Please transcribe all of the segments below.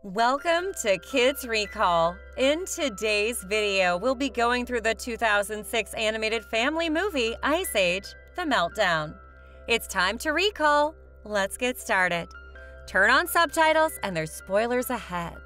Welcome to Kids Recall. In today's video, we'll be going through the 2006 animated family movie Ice Age: The Meltdown. It's time to recall. Let's get started. Turn on subtitles and there's spoilers ahead.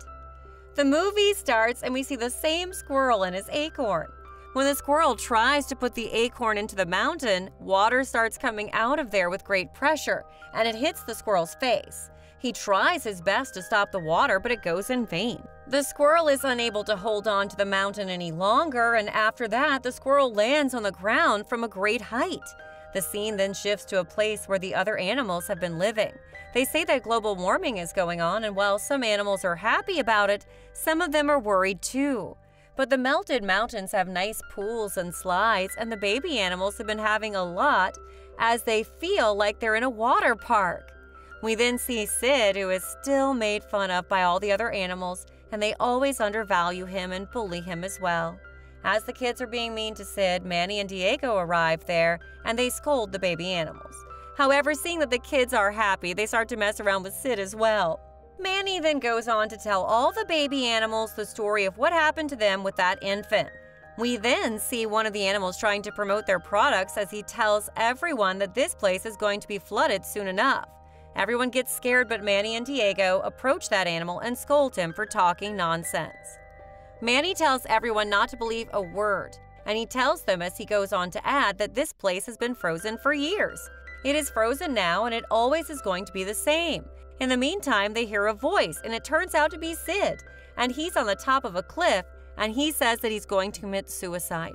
The movie starts and we see the same squirrel and his acorn. When the squirrel tries to put the acorn into the mountain, water starts coming out of there with great pressure, and it hits the squirrel's face. He tries his best to stop the water, but it goes in vain. The squirrel is unable to hold on to the mountain any longer, and after that, the squirrel lands on the ground from a great height. The scene then shifts to a place where the other animals have been living. They say that global warming is going on, and while some animals are happy about it, some of them are worried too. But the melted mountains have nice pools and slides, and the baby animals have been having a lot as they feel like they're in a water park. We then see Sid, who is still made fun of by all the other animals, and they always undervalue him and bully him as well. As the kids are being mean to Sid, Manny and Diego arrive there, and they scold the baby animals. However, seeing that the kids are happy, they start to mess around with Sid as well. Manny then goes on to tell all the baby animals the story of what happened to them with that infant. We then see one of the animals trying to promote their products as he tells everyone that this place is going to be flooded soon enough. Everyone gets scared, but Manny and Diego approach that animal and scold him for talking nonsense. Manny tells everyone not to believe a word, and he tells them as he goes on to add that this place has been frozen for years. It is frozen now, and it always is going to be the same. In the meantime, they hear a voice, and it turns out to be Sid, and he's on the top of a cliff, and he says that he's going to commit suicide.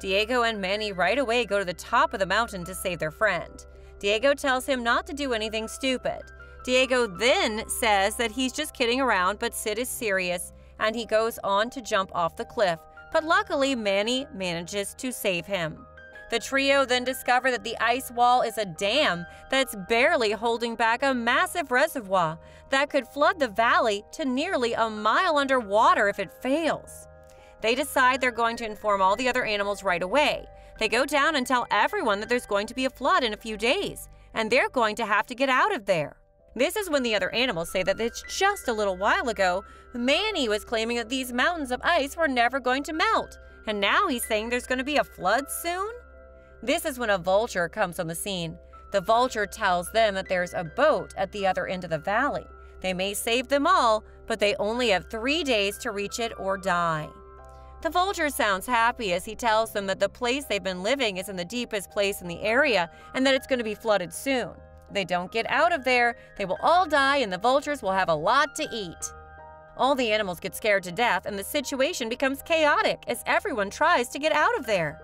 Diego and Manny right away go to the top of the mountain to save their friend. Diego tells him not to do anything stupid. Diego then says that he's just kidding around, but Sid is serious, and he goes on to jump off the cliff, but luckily Manny manages to save him. The trio then discover that the ice wall is a dam that's barely holding back a massive reservoir that could flood the valley to nearly a mile underwater if it fails. They decide they're going to inform all the other animals right away. They go down and tell everyone that there's going to be a flood in a few days, and they're going to have to get out of there. This is when the other animals say that it's just a little while ago, Manny was claiming that these mountains of ice were never going to melt, and now he's saying there's going to be a flood soon? This is when a vulture comes on the scene. The vulture tells them that there's a boat at the other end of the valley. They may save them all, but they only have 3 days to reach it or die. The vulture sounds happy as he tells them that the place they've been living is in the deepest place in the area and that it's going to be flooded soon. If they don't get out of there, they will all die and the vultures will have a lot to eat. All the animals get scared to death and the situation becomes chaotic as everyone tries to get out of there.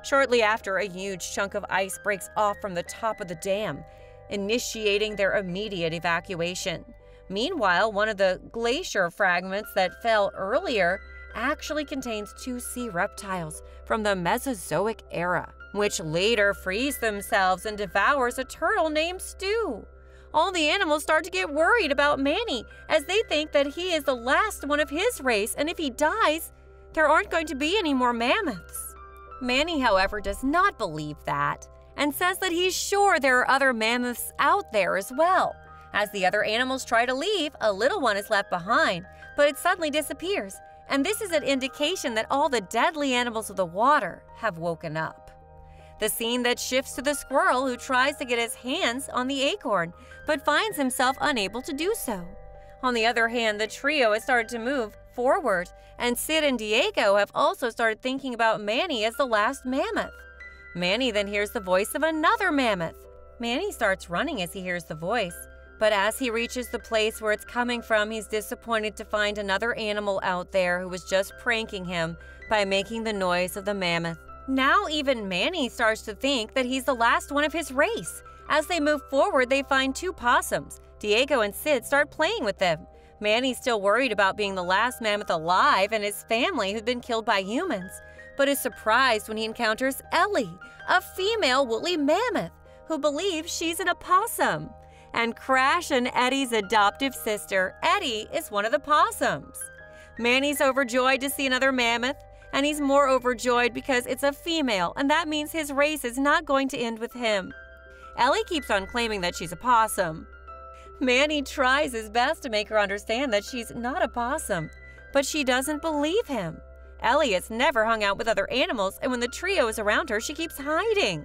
Shortly after, a huge chunk of ice breaks off from the top of the dam, initiating their immediate evacuation. Meanwhile, one of the glacier fragments that fell earlier actually contains 2 sea reptiles from the Mesozoic era, which later freeze themselves and devours a turtle named Stu. All the animals start to get worried about Manny as they think that he is the last one of his race, and if he dies, there aren't going to be any more mammoths. Manny, however, does not believe that and says that he's sure there are other mammoths out there as well. As the other animals try to leave, a little one is left behind, but it suddenly disappears. And this is an indication that all the deadly animals of the water have woken up. The scene that shifts to the squirrel who tries to get his hands on the acorn, but finds himself unable to do so. On the other hand, the trio has started to move forward, and Sid and Diego have also started thinking about Manny as the last mammoth. Manny then hears the voice of another mammoth. Manny starts running as he hears the voice. But as he reaches the place where it's coming from, he's disappointed to find another animal out there who was just pranking him by making the noise of the mammoth. Now even Manny starts to think that he's the last one of his race. As they move forward, they find 2 possums. Diego and Sid start playing with them. Manny's still worried about being the last mammoth alive and his family who'd been killed by humans, but is surprised when he encounters Ellie, a female woolly mammoth, who believes she's an opossum. And Crash and Eddie's adoptive sister, Eddie, is one of the possums. Manny's overjoyed to see another mammoth, and he's more overjoyed because it's a female, and that means his race is not going to end with him. Ellie keeps on claiming that she's a possum. Manny tries his best to make her understand that she's not a possum, but she doesn't believe him. Ellie has never hung out with other animals, and when the trio is around her, she keeps hiding.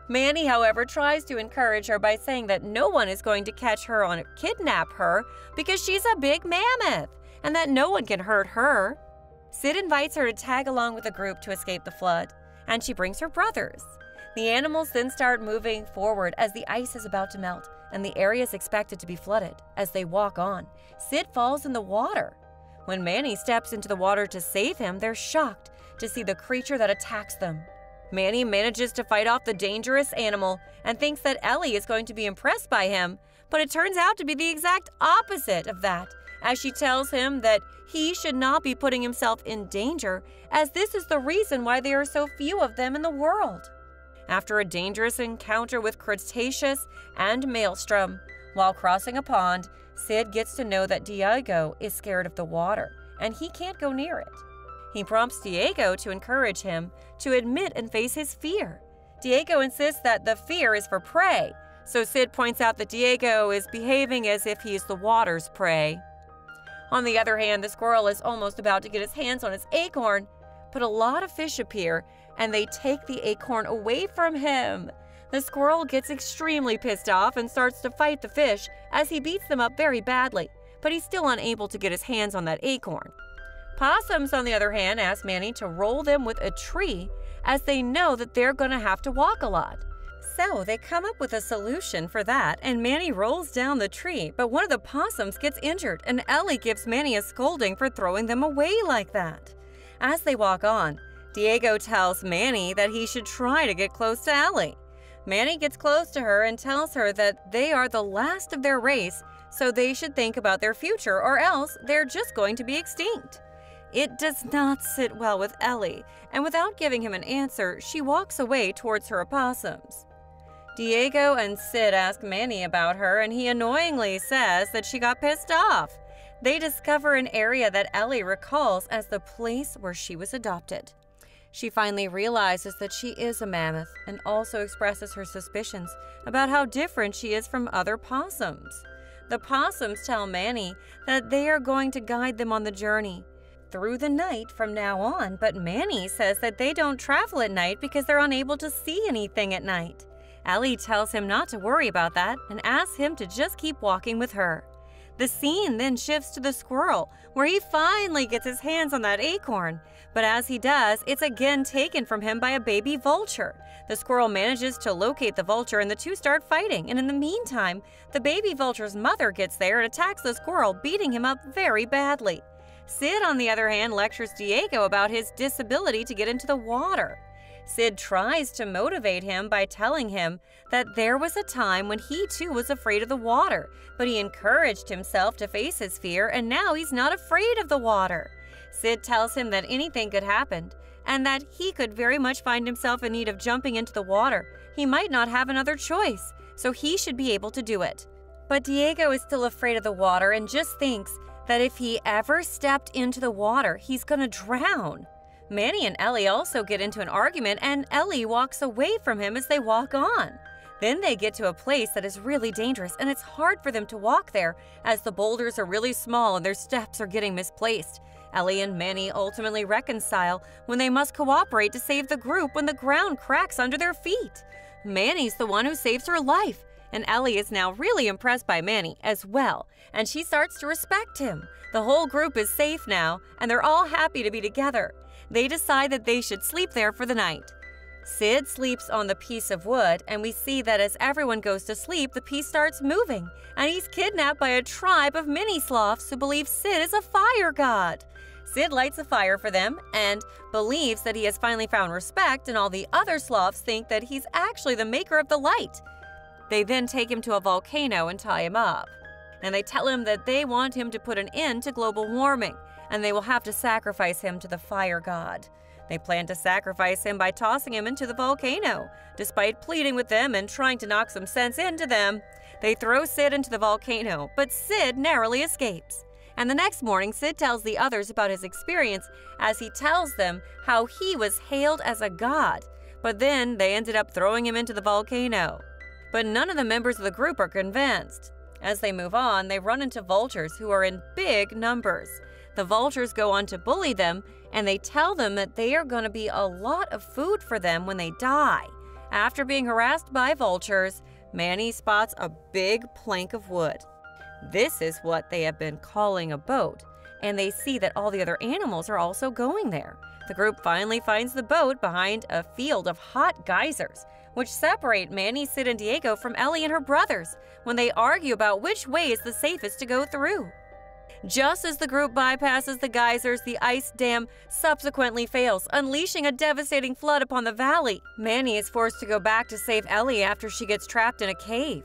Manny, however, tries to encourage her by saying that no one is going to catch her or kidnap her because she's a big mammoth, and that no one can hurt her. Sid invites her to tag along with the group to escape the flood, and she brings her brothers. The animals then start moving forward as the ice is about to melt, and the area is expected to be flooded. As they walk on, Sid falls in the water. When Manny steps into the water to save him, they're shocked to see the creature that attacks them. Manny manages to fight off the dangerous animal and thinks that Ellie is going to be impressed by him, but it turns out to be the exact opposite of that, as she tells him that he should not be putting himself in danger, as this is the reason why there are so few of them in the world. After a dangerous encounter with Cretaceous and Maelstrom, while crossing a pond, Sid gets to know that Diego is scared of the water, and he can't go near it. He prompts Diego to encourage him to admit and face his fear. Diego insists that the fear is for prey, so Sid points out that Diego is behaving as if he is the water's prey. On the other hand, the squirrel is almost about to get his hands on his acorn, but a lot of fish appear, and they take the acorn away from him. The squirrel gets extremely pissed off and starts to fight the fish as he beats them up very badly, but he's still unable to get his hands on that acorn. Possums, on the other hand, ask Manny to roll them with a tree as they know that they're going to have to walk a lot. So they come up with a solution for that, and Manny rolls down the tree, but one of the possums gets injured, and Ellie gives Manny a scolding for throwing them away like that. As they walk on, Diego tells Manny that he should try to get close to Ellie. Manny gets close to her and tells her that they are the last of their race, so they should think about their future, or else they're just going to be extinct. It does not sit well with Ellie, and without giving him an answer, she walks away towards her opossums. Diego and Sid ask Manny about her, and he annoyingly says that she got pissed off. They discover an area that Ellie recalls as the place where she was adopted. She finally realizes that she is a mammoth and also expresses her suspicions about how different she is from other possums. The possums tell Manny that they are going to guide them on the journey through the night from now on, but Manny says that they don't travel at night because they're unable to see anything at night. Ellie tells him not to worry about that and asks him to just keep walking with her. The scene then shifts to the squirrel, where he finally gets his hands on that acorn, but as he does, it's again taken from him by a baby vulture. The squirrel manages to locate the vulture and the two start fighting, and in the meantime, the baby vulture's mother gets there and attacks the squirrel, beating him up very badly. Sid, on the other hand, lectures Diego about his disability to get into the water. Sid tries to motivate him by telling him that there was a time when he too was afraid of the water, but he encouraged himself to face his fear, and now he's not afraid of the water. Sid tells him that anything could happen, and that he could very much find himself in need of jumping into the water. He might not have another choice, so he should be able to do it. But Diego is still afraid of the water and just thinks that if he ever stepped into the water, he's gonna drown. Manny and Ellie also get into an argument, and Ellie walks away from him as they walk on. Then they get to a place that is really dangerous, and it's hard for them to walk there as the boulders are really small and their steps are getting misplaced. Ellie and Manny ultimately reconcile when they must cooperate to save the group when the ground cracks under their feet. Manny's the one who saves her life, and Ellie is now really impressed by Manny as well, and she starts to respect him. The whole group is safe now, and they're all happy to be together. They decide that they should sleep there for the night. Sid sleeps on the piece of wood, and we see that as everyone goes to sleep, the piece starts moving, and he's kidnapped by a tribe of mini sloths who believe Sid is a fire god. Sid lights a fire for them and believes that he has finally found respect, and all the other sloths think that he's actually the maker of the light. They then take him to a volcano and tie him up, and they tell him that they want him to put an end to global warming, and they will have to sacrifice him to the fire god. They plan to sacrifice him by tossing him into the volcano. Despite pleading with them and trying to knock some sense into them, they throw Sid into the volcano, but Sid narrowly escapes. And the next morning, Sid tells the others about his experience as he tells them how he was hailed as a god, but then they ended up throwing him into the volcano. But none of the members of the group are convinced. As they move on, they run into vultures who are in big numbers. The vultures go on to bully them, and they tell them that they are going to be a lot of food for them when they die. After being harassed by vultures, Manny spots a big plank of wood. This is what they have been calling a boat, and they see that all the other animals are also going there. The group finally finds the boat behind a field of hot geysers, which separate Manny, Sid, and Diego from Ellie and her brothers when they argue about which way is the safest to go through. Just as the group bypasses the geysers, the ice dam subsequently fails, unleashing a devastating flood upon the valley. Manny is forced to go back to save Ellie after she gets trapped in a cave.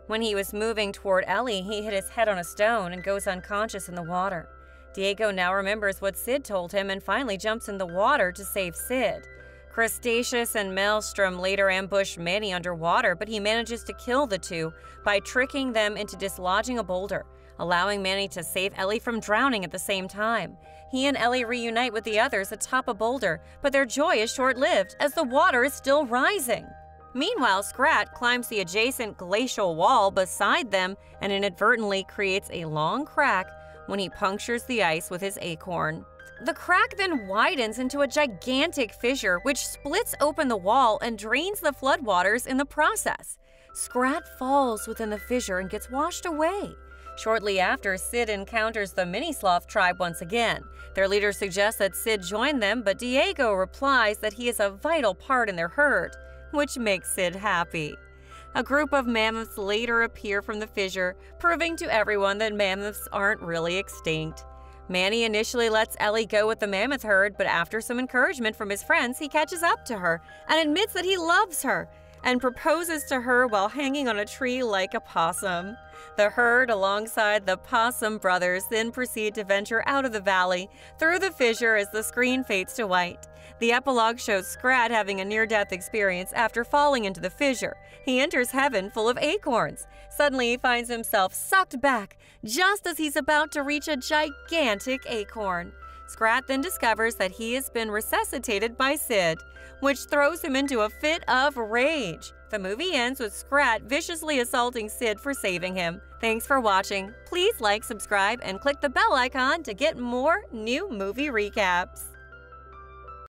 When he was moving toward Ellie, he hit his head on a stone and goes unconscious in the water. Diego now remembers what Sid told him and finally jumps in the water to save Sid. Crustaceous and Maelstrom later ambush Manny underwater, but he manages to kill the two by tricking them into dislodging a boulder, allowing Manny to save Ellie from drowning at the same time. He and Ellie reunite with the others atop a boulder, but their joy is short-lived as the water is still rising. Meanwhile, Scrat climbs the adjacent glacial wall beside them and inadvertently creates a long crack when he punctures the ice with his acorn. The crack then widens into a gigantic fissure which splits open the wall and drains the floodwaters in the process. Scrat falls within the fissure and gets washed away. Shortly after, Sid encounters the mini-sloth tribe once again. Their leader suggests that Sid join them, but Diego replies that he is a vital part in their herd, which makes Sid happy. A group of mammoths later appear from the fissure, proving to everyone that mammoths aren't really extinct. Manny initially lets Ellie go with the mammoth herd, but after some encouragement from his friends, he catches up to her and admits that he loves her and proposes to her while hanging on a tree like a possum. The herd, alongside the Possum Brothers, then proceed to venture out of the valley through the fissure as the screen fades to white. The epilogue shows Scrat having a near-death experience after falling into the fissure. He enters heaven full of acorns. Suddenly, he finds himself sucked back just as he's about to reach a gigantic acorn. Scrat then discovers that he has been resuscitated by Sid, which throws him into a fit of rage. The movie ends with Scrat viciously assaulting Sid for saving him. Thanks for watching. Please like, subscribe, and click the bell icon to get more new movie recaps.